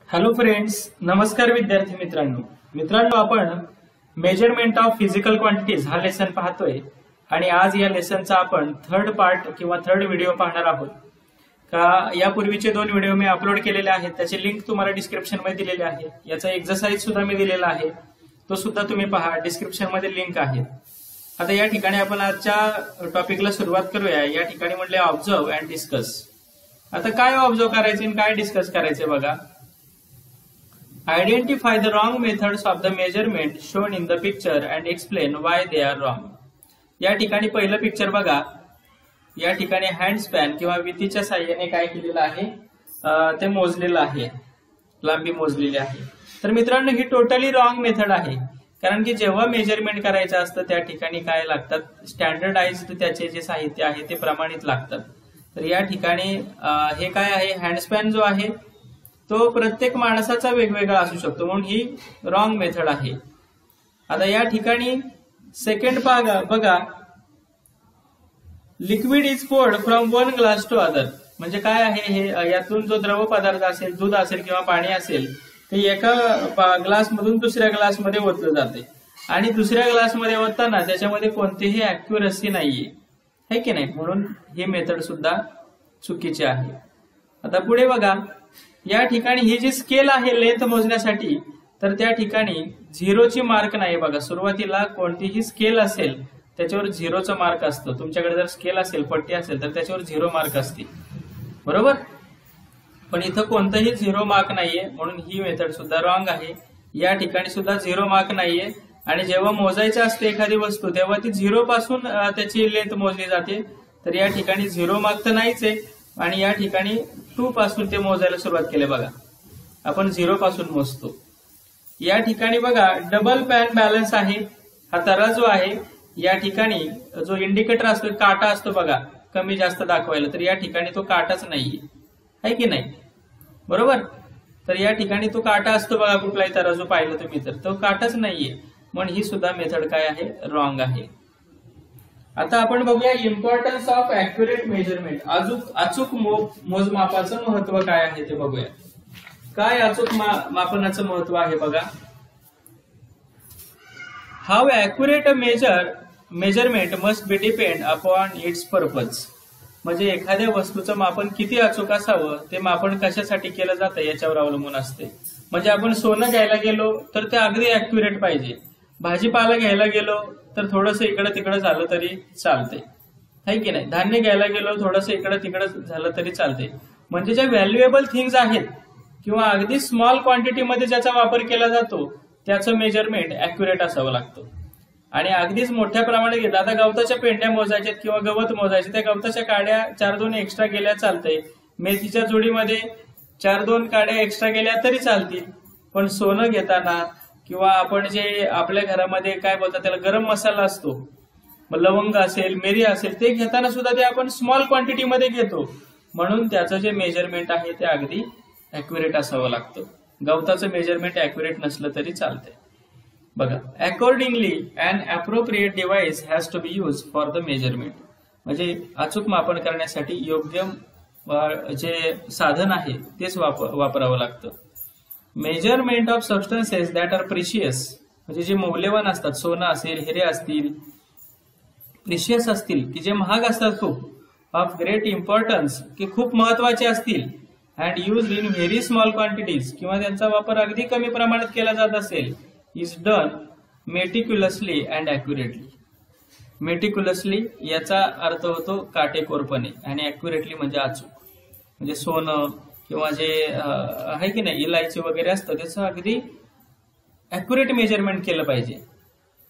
Hello friends, नमस्कार विद्यार्थी मित्रांनो आपण मेजरमेंट ऑफ फिजिकल क्वांटिटीज हा लेसन पाहतोय आणि आज या लेसनचा आपण थर्ड पार्ट किंवा थर्ड व्हिडिओ पाहणार आहोत. का यापूर्वीचे 2 व्हिडिओ मी अपलोड केलेले आहेत, त्याची लिंक तुम्हाला डिस्क्रिप्शन मध्ये दिलेली आहे. याचा एक्सरसाइज सुद्धा मी दिलेला आहे, तो सुद्धा तुम्ही पहा, डिस्क्रिप्शन मध्ये लिंक आहे. आता या ठिकाणी आपण आजच्या टॉपिकला सुरुवात करूया. या ठिकाणी म्हटले ऑब्झर्व अँड डिस्कस. आता काय ऑब्झर्व करायचे आणि काय डिस्कस करायचे बघा. Identify the wrong methods of the measurement shown in the picture and explain why they are wrong. या ठिकाणी पहिलं पिक्चर बघा. या ठिकाणी हँड स्पॅन किंवा वितीच्या साह्याने काय केलेलं आहे, ते मोजलेलं आहे, लांबी मोजलेली आहे. तर मित्रांनो, ही टोटली रॉंग मेथड आहे. कारण की जेव्हा मेजरमेंट करायचं असतं त्या ठिकाणी काय लागतात, स्टँडर्डाइज्ड त्याचे जे साहित्य आहे ते प्रमाणित लागतात. तर या ठिकाणी हे काय आहे, हँड स्पॅन जो आहे तो प्रत्येक माणसाचा वेगवेगळा असू शकतो, म्हणून ही रॉंग मेथड आहे. आता या ठिकाणी सेकंड बघा, liquid is poured from one glass to other. म्हणजे काय आहे हे, यातून जो द्रव पदार्थ असेल, दूध असेल किंवा पाणी असेल, ते एका ग्लासमधून दुसऱ्या ग्लासमध्ये ओतलं जाते आणि दुसऱ्या ग्लासमध्ये ओतताना त्याच्यामध्ये कोणतीही अॅक्युरसी नाहीये, है की नाही. म्हणून ही मेथड सुद्धा चुकीची आहे. आता पुढे बघा, या ठिकाणी ही जी स्केल आहे लेंथ मोजण्यासाठी, तर त्या ठिकाणी झिरोची मार्क नाही. बघा, सुरुवातीला कोणतीही स्केल असेल त्याच्यावर झिरोचा मार्क असतो. तुमच्याकडे जर स्केल असेल, पट्टी असेल, तर त्याच्यावर 0 मार्क असते, बरोबर. पण इथं कोणताही 0 मार्क नाहीये, म्हणून ही मेथड सुद्धा रॉंग आहे. या ठिकाणी सुद्धा 0 मार्क नाहीये आणि जेव्हा मोजायची असते एखादी वस्तू तेव्हा ती 0 पासून त्याची लेंथ मोजली जाते. तर या ठिकाणी 0 मार्क तर नाहीच आहे आणि या ठिकाणी 2 पासून ते मोजायला सुरुवात केली. बघा, आपण 0 पासून मोजतो. या ठिकाणी बघा, डबल पॅन बॅलन्स आहे. हा तराजू आहे. या ठिकाणी जो इंडिकेटर असतो, काटा असतो बघा, कमी जास्त दाखवायला, तर या ठिकाणी तो काटाच नाहीये, है की नाही, बरोबर. तर या ठिकाणी तो काटा असतो बघा, कुठलाही तराजू पाहिलं तुम्ही तर तो काटाच नाहीये, म्हणून ही सुद्धा मेथड काय आहे, रॉंग आहे. आता आपण बघूया इम्पॉर्टन्स ऑफ अॅक्युरेट मेजरमेंट. अचूक मोजमापाचं महत्व काय आहे ते बघूया. काय अचूक मापनाचं महत्व आहे बघा. How accurate measurement must be depend upon its purpose. म्हणजे एखाद्या वस्तूचं मापन किती अचूक असावं ते मापन कशासाठी केलं जातं याच्यावर अवलंबून असते. म्हणजे आपण सोनं घ्यायला गेलो तर ते अगदी अॅक्युरेट पाहिजे. भाजीपाला घ्यायला गेलो तर थोडंसं इकडं तिकडं झालं तरी चालते, है की नाही. धान्य घ्यायला गेलो थोडंसं इकडं तिकडं झालं तरी चालते. म्हणजे ज्या व्हॅल्युएबल थिंग्स आहेत किंवा अगदी स्मॉल क्वांटिटीमध्ये ज्याचा वापर केला जातो त्याचं मेजरमेंट अॅक्युरेट असावं लागतं. आणि अगदीच मोठ्या प्रमाणात घेतलं, आता गवताच्या पेंड्या मोजायच्या किंवा गवत मोजायचे, त्या गवताच्या काड्या 4-2 एक्स्ट्रा गेल्या चालतंय. मेथीच्या जोडीमध्ये 4-2 काड्या एक्स्ट्रा गेल्या तरी चालतील. पण सोनं घेताना किंवा आपण जे आपल्या घरामध्ये काय बोलतात त्याला, गरम मसाला असतो, लवंग असेल, मिरी असेल, ते घेताना सुद्धा ते आपण स्मॉल क्वांटिटीमध्ये घेतो. म्हणून त्याचं जे मेजरमेंट आहे ते अगदी अॅक्युरेट असावं लागतं. गवताचं मेजरमेंट अॅक्युरेट नसलं तरी चालतंय. बघा, accordingly an appropriate device has to be use for the measurement. म्हणजे अचूक मापन करण्यासाठी योग्य जे साधन आहे तेच वापरावं लागतं. Measurement of substances that are precious, म्हणजे जे मौल्यवान असतात, सोनं असेल, हिरे असतील, प्रिशियस असतील, की जे महाग असतात खूप, ऑफ ग्रेट इम्पॉर्टन्स, की खूप महत्वाचे असतील, and use in very small quantities, किंवा त्यांचा वापर अगदी कमी प्रमाणात केला जात असेल, इज डन मेटिक्युलसली अँड अॅक्युरेटली. मेटिक्युलसली याचा अर्थ होतो काटेकोरपणे आणि अॅक्युरेटली म्हणजे अचूक. म्हणजे सोनं किंवा जे आहे की नाही, इलायची वगैरे असतं, त्याचं अगदी अॅक्युरेट मेजरमेंट केलं पाहिजे.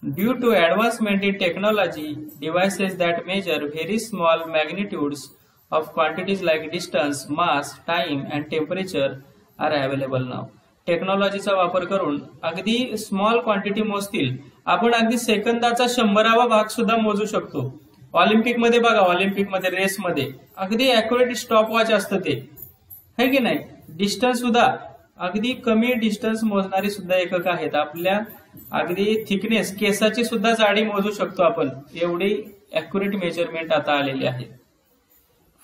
Due to advancement in technology, devices that measure very small magnitudes of quantities like distance, mass, time and temperature are available now. टेक्नॉलॉजीचा वापर करून अगदी स्मॉल क्वांटिटी मोजतील. आपण अगदी सेकंदाचा 100वा भाग सुद्धा मोजू शकतो. ऑलिम्पिकमध्ये बघा, ऑलिम्पिकमध्ये रेसमध्ये अगदी अॅक्युरेट स्टॉपवॉच असतं ते, है की नाही. डिस्टन्स सुद्धा अगदी कमी डिस्टन्स मोजणारी सुद्धा एकक आहेत. आपल्या अगदी थिकनेस, केसाची सुद्धा जाडी मोजू शकतो आपण, एवढी अॅक्युरेट मेजरमेंट आता आलेली आहे.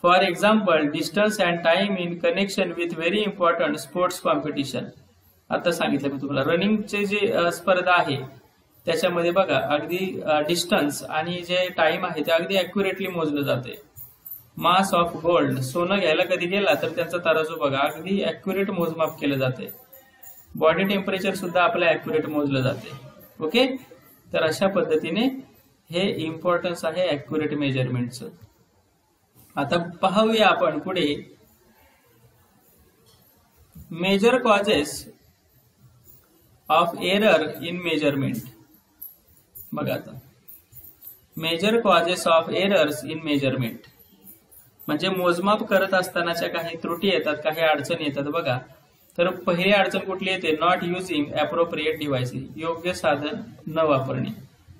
For example distance and time in connection with very important sports competition. आता सांगितलं मी तुम्हाला रनिंगचे जे स्पर्धा आहे त्याच्यामध्ये बघा अगदी डिस्टन्स आणि जे टाइम आहे ते अगदी अॅक्युरेटली मोजलं जाते. मास ऑफ गोल्ड, सोनं घ्यायला कधी गेला तर त्यांचा तराजू बघा अगदी अॅक्युरेट मोजमाप केलं जाते. बॉडी टेम्परेचर सुद्धा आपलं अॅक्युरेट मोजलं जाते. ओके, तर अशा पद्धतीने हे इम्पॉर्टन्स आहे अॅक्युरेट मेजरमेंटचं. आता पाहूया आपण पुढे major causes of error in measurement. बघा आता major causes of errors in measurement म्हणजे मोजमाप करत असतानाच्या काही त्रुटी येतात, काही अडचणी येतात. बघा, तर पहिली अडचण कुठली येते? नॉट युजिंग अप्रोप्रिएट डिव्हाइसेस, योग्य साधन न वापरणे.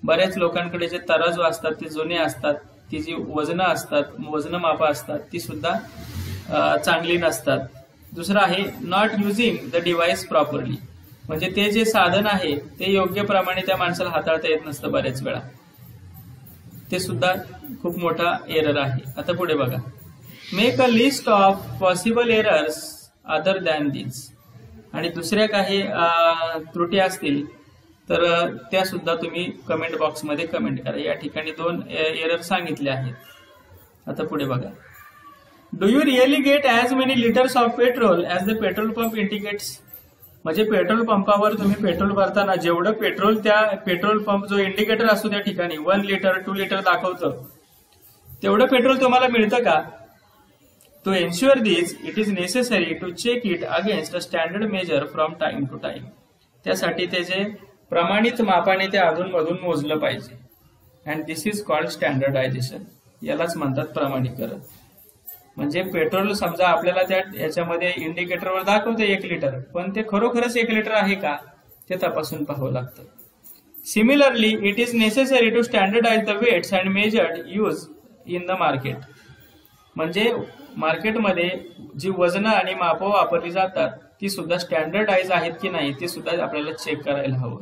बऱ्याच लोकांकडे जे तराजू असतात ते जुने असतात, ती जी वजनं असतात, वजनमापं असतात ती सुद्धा चांगली नसतात. दुसरं आहे not using the device properly, म्हणजे ते जे साधन आहे ते योग्य प्रमाणे त्या माणसाला हाताळता येत नसतं बऱ्याच वेळा. ते सुद्धा खूप मोठा एरर आहे. आता पुढे बघा, make a list of possible errors other than this. आणि दुसऱ्या काही त्रुटी असतील तर त्या सुद्धा तुम्ही कमेंट बॉक्समध्ये कमेंट करा. या ठिकाणी 2 एरर सांगितले आहेत. आता पुढे बघा, do you really get as many litres of petrol as the petrol pump indicates. म्हणजे पेट्रोल पंपावर तुम्ही पेट्रोल भरताना जेवढं पेट्रोल त्या पेट्रोल पंप जो इंडिकेटर असतो त्या ठिकाणी 1 लिटर 2 लिटर दाखवतं तेवढं पेट्रोल तुम्हाला मिळतं का? To ensure this, it is necessary to check it against a standard measure from time to time. त्यासाठी त्याचे प्रमाणित मापाने ते अधूनमधून मोजलं पाहिजे. And this is called standardisation. यालाच म्हणतात प्रमाणीकरण. म्हणजे पेट्रोल समजा आपल्याला त्या याच्यामध्ये इंडिकेटरवर दाखवते 1 लिटर, पण ते खरोखरच 1 लिटर आहे का ते तपासून पाहावं लागतं. Similarly it is necessary to standardise the weights and measured use in the market. म्हणजे मार्केटमध्ये जी वजनं आणि मापं वापरली जातात ती सुद्धा स्टँडर्डाइज आहेत की नाही ते सुद्धा आपल्याला चेक करायला हवं.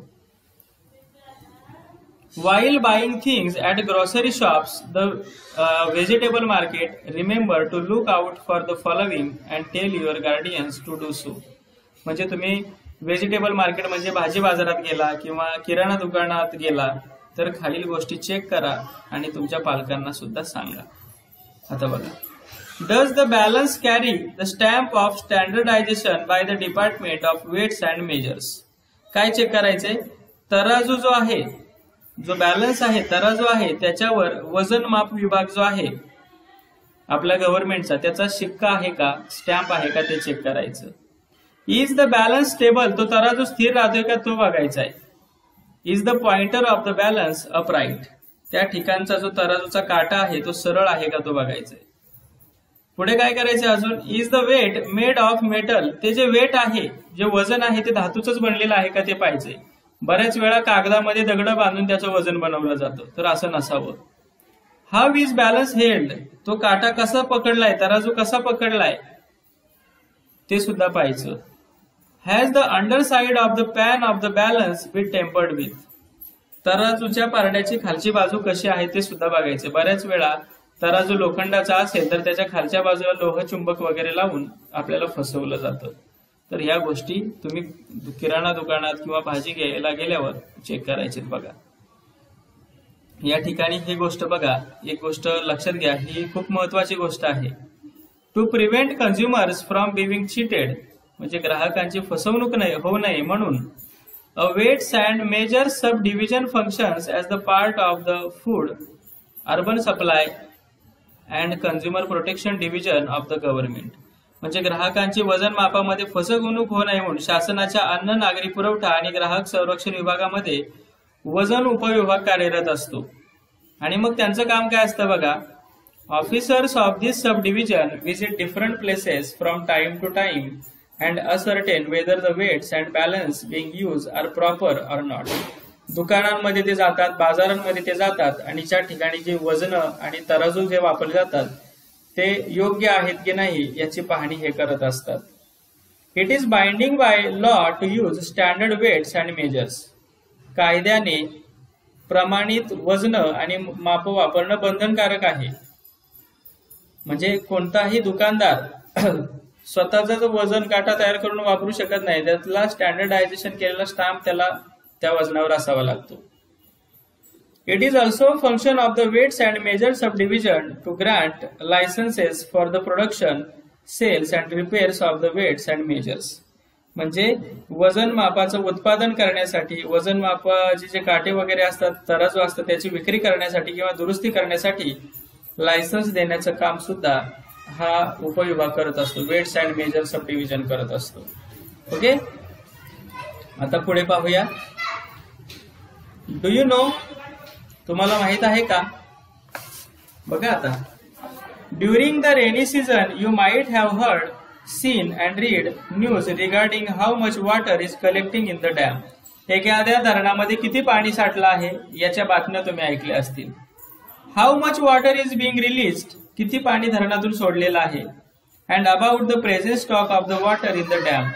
While buying things at grocery shops, the vegetable market, remember to look out for the following and tell your guardians to do so. म्हणजे तुम्ही व्हेजिटेबल मार्केट म्हणजे भाजी बाजारात गेला किंवा किराणा दुकानात गेला तर खालील गोष्टी चेक करा आणि तुमच्या पालकांना सुद्धा सांगा. आता बघा, does the balance carry the stamp of standardisation by the department of weights and measures. काय चेक करायचंय? तराजू जो आहे, जो बॅलन्स आहे, तराजू आहे त्याच्यावर वजन माप विभाग जो आहे आपल्या गव्हर्नमेंटचा त्याचा शिक्का आहे का, स्टॅम्प आहे का ते चेक करायचं. इज द बॅलन्स स्टेबल, तो तराजू स्थिर राहतोय का तो बघायचा आहे. Is the pointer of the balance upright, त्या ठिकाणचा जो तराजूचा काटा आहे तो सरळ आहे का तो बघायचा आहे. पुढे काय करायचं अजून, is the weight made of metal, ते जे वेट आहे, जे वजन आहे ते धातूचंच बनलेलं आहे का ते पाहिजे. बऱ्याच वेळा कागदामध्ये दगड बांधून त्याचं वजन बनवलं जातं, तर असं नसावं. हाव इज बॅलन्स हेल्ड, तो काटा कसा पकडलाय, तराजू कसा पकडलाय ते सुद्धा पाहायचं. Has the underside of the pan of the balance been tampered with, तराजूच्या पारड्याची खालची बाजू कशी आहे ते सुद्धा बघायचं. बऱ्याच वेळा तराजू लोखंडाचा असेल तर त्याच्या खालच्या बाजूला लोह चुंबक वगैरे लावून आपल्याला फसवलं जातं. तर ह्या गोष्टी तुम्ही किराणा दुकानात किंवा भाजी घ्यायला गेल्यावर चेक करायचे. बघा या ठिकाणी ही गोष्ट बघा, एक गोष्ट लक्षात घ्या, ही खूप महत्वाची गोष्ट आहे. To prevent consumers from being cheated, म्हणजे ग्राहकांची फसवणूक होऊ नये म्हणून a weights and major sub division functions as the part of the food urban supply and consumer protection division of the government. म्हणजे ग्राहकांची वजन मापामध्ये फसवणूक होऊ नये म्हणून शासनाच्या अन्न, नागरी पुरवठा आणि ग्राहक संरक्षण विभागामध्ये वजन उपविभाग कार्यरत असतो. आणि मग त्यांचं काम काय असतं बघा, officers of this sub division visit different places from time to time and ascertain whether the weights and balance being use are proper or not. दुकानांमध्ये ते जातात, बाजारांमध्ये ते जातात आणि त्या ठिकाणी जे वजन आणि तराजू जे वापरले जातात ते योग्य आहेत की नाही याची पाहणी हे करत असतात. It is binding by law to use standard weights and measures, कायद्याने प्रमाणित वजन आणि माप वापरणं बंधनकारक आहे. म्हणजे कोणताही दुकानदार स्वतःच वजन काटा तयार करून वापरू शकत नाही, त्यातला स्टँडर्डायझेशन केलेला स्टॅम्प त्याला त्या वजनावर असावा लागतो. It is also a function of the weights and measures subdivision to grant licenses for the production, sales and repairs of the weights and measures. म्हणजे वजन मापाचं उत्पादन करण्यासाठी, वजन मापाचे जे काटे वगैरे असतात, तराजू असतात, त्याची विक्री करण्यासाठी किंवा दुरुस्ती करण्यासाठी लायसन्स देण्याचं काम सुद्धा हा उपविभाग करत असतो. Weights and major sub division करत असतो. ओके, आता पुढे पाहूया. डू यू नो, तुम्हाला माहित आहे का? बघा आता, during the rainy season you might have heard, seen and read news regarding how much water is collecting in the dam. एखाद्या धरणामध्ये किती पाणी साठलं आहे याच्या बातम्या तुम्ही ऐकल्या असतील. How much water is being released, किती पाणी धरणातून सोडलेलं आहे. And about the present stock of the water in the dam,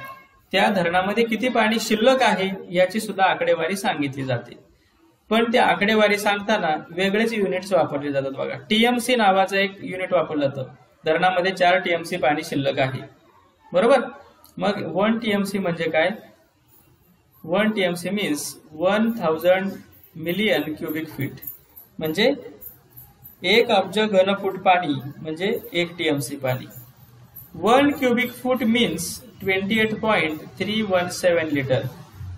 त्या धरणामध्ये किती पाणी शिल्लक आहे याची सुद्धा आकडेवारी सांगितली जाते. पण त्या आकडेवारी सांगताना वेगळेच युनिट्स वापरले जातात. बघा, टीएमसी नावाचं एक युनिट वापरलं जातं. धरणामध्ये 4 टीएमसी पाणी शिल्लक आहे, बरोबर. मग 1 टीएमसी म्हणजे काय? 1 TMC means 1000 million cubic feet, म्हणजे 1 अब्ज घनफूट पाणी म्हणजे 1 टीएमसी पाणी. 1 क्युबिक फूट मीन्स 28.317 लिटर,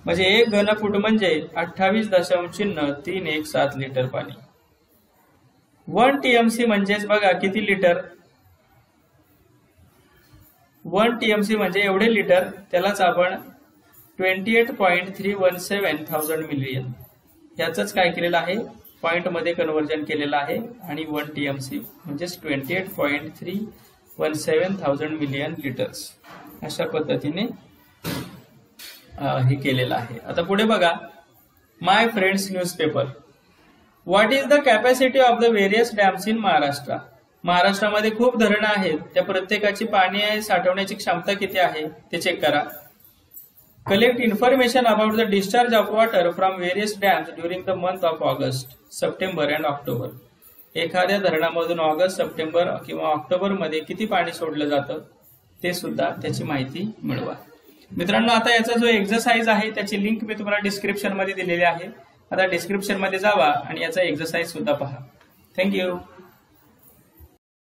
म्हणजे 1 घनफूट म्हणजे 28.317 लिटर पाणी. 1 टीएमसी म्हणजेच बघा किती लिटर. 1 टीएमसी म्हणजे एवढे लिटर, त्यालाच आपण 28.317 मिलियन याच काय केलेलं आहे, पॉइंट मध्ये कन्व्हर्जन केलेलं आहे. आणि 1 टीएमसी म्हणजे 28.317 मिलियन लिटर्स अशा पद्धतीने हे केलेलं आहे. आता पुढे बघा, my friends newspaper. What is the capacity of the various dams in Maharashtra. महाराष्ट्रामध्ये खूप धरणं आहेत, त्या प्रत्येकाची पाणी साठवण्याची क्षमता किती आहे ते चेक करा. Collect information about the discharge of water from various dams during the month of August, September and October. एखाद्या धरणामधून ऑगस्ट, सप्टेंबर किंवा ऑक्टोबर मध्ये किती पाणी सोडलं जातं ते सुद्धा त्याची माहिती मिळवा. मित्रांनो, आता याचा जो एक्सरसाइज आहे त्याची लिंक मी तुम्हाला डिस्क्रिप्शन मध्ये दिलेली आहे. आता डिस्क्रिप्शन मध्ये जावा आणि याचा एक्सरसाइज सुद्धा पहा. थँक्यू.